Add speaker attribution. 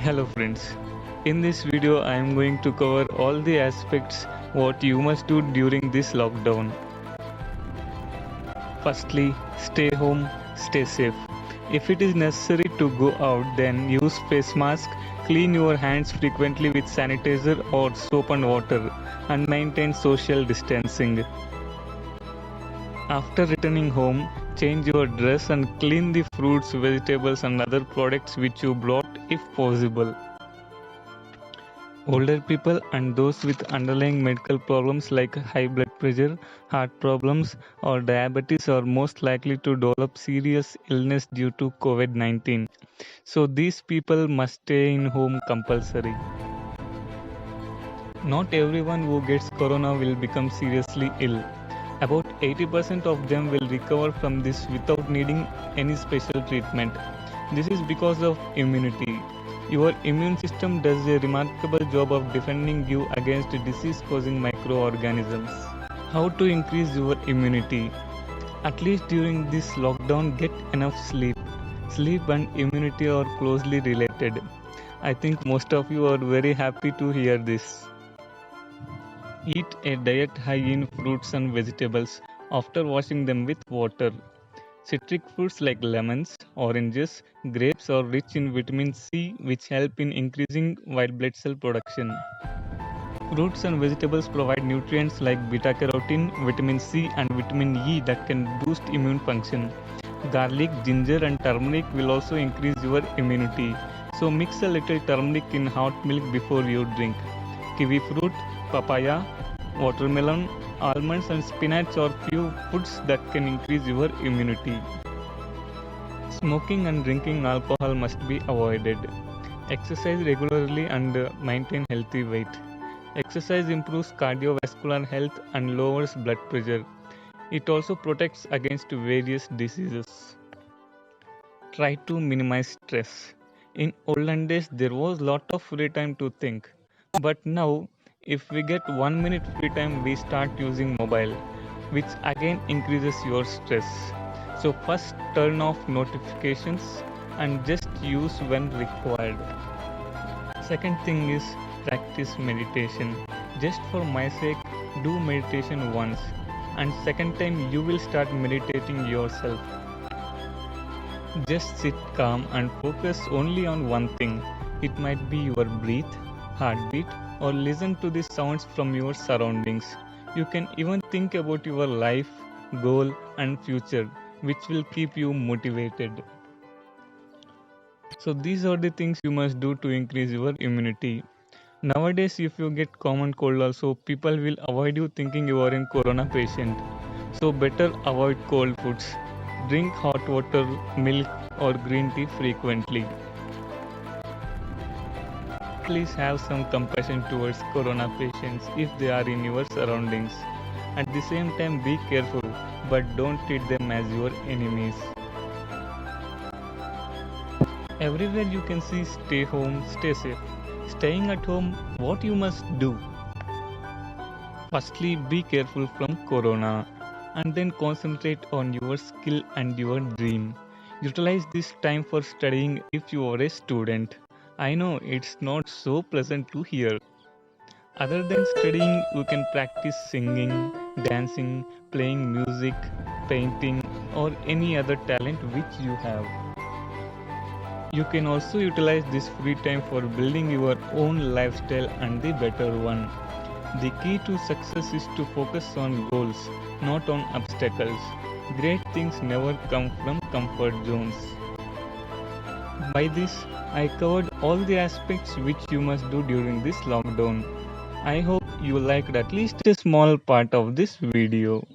Speaker 1: Hello friends, in this video I am going to cover all the aspects what you must do during this lockdown. Firstly, stay home, stay safe. If it is necessary to go out, then use face mask, clean your hands frequently with sanitizer or soap and water, and maintain social distancing. After returning home, change your dress and clean the fruits, vegetables and other products which you brought if possible. Older people and those with underlying medical problems like high blood pressure, heart problems, or diabetes are most likely to develop serious illness due to COVID 19. So, these people must stay in home compulsory. Not everyone who gets corona will become seriously ill. About 80% of them will recover from this without needing any special treatment. This is because of immunity. Your immune system does a remarkable job of defending you against disease-causing microorganisms. How to increase your immunity? At least during this lockdown, get enough sleep. Sleep and immunity are closely related. I think most of you are very happy to hear this. Eat a diet high in fruits and vegetables after washing them with water. Citric fruits like lemons, oranges, grapes are rich in vitamin C, which help in increasing white blood cell production. Fruits and vegetables provide nutrients like beta carotene, vitamin C, and vitamin E that can boost immune function. Garlic, ginger, and turmeric will also increase your immunity. So mix a little turmeric in hot milk before you drink. Kiwi fruit, papaya, watermelon, almonds and spinach are few foods that can increase your immunity. Smoking and drinking alcohol must be avoided. Exercise regularly and maintain healthy weight. Exercise improves cardiovascular health and lowers blood pressure. It also protects against various diseases. Try to minimize stress. In olden days, there was lot of free time to think. But now, if we get 1 minute free time, we start using mobile, which again increases your stress. So first turn off notifications and just use when required. Second thing is practice meditation. Just for my sake, do meditation once, and second time you will start meditating yourself. Just sit calm and focus only on one thing. It might be your breath, heartbeat, or listen to the sounds from your surroundings. You can even think about your life, goal, and future, which will keep you motivated. So, these are the things you must do to increase your immunity. Nowadays, if you get common cold, also people will avoid you thinking you are a corona patient. So, better avoid cold foods. Drink hot water, milk, or green tea frequently. Please have some compassion towards corona patients if they are in your surroundings. At the same time, be careful, but don't treat them as your enemies. Everywhere you can see stay home, stay safe. Staying at home, what you must do? Firstly, be careful from corona and then concentrate on your skill and your dream. Utilize this time for studying if you are a student. I know it's not so pleasant to hear. Other than studying, you can practice singing, dancing, playing music, painting, or any other talent which you have. You can also utilize this free time for building your own lifestyle and the better one. The key to success is to focus on goals, not on obstacles. Great things never come from comfort zones. By this, I covered all the aspects which you must do during this lockdown. I hope you liked at least a small part of this video.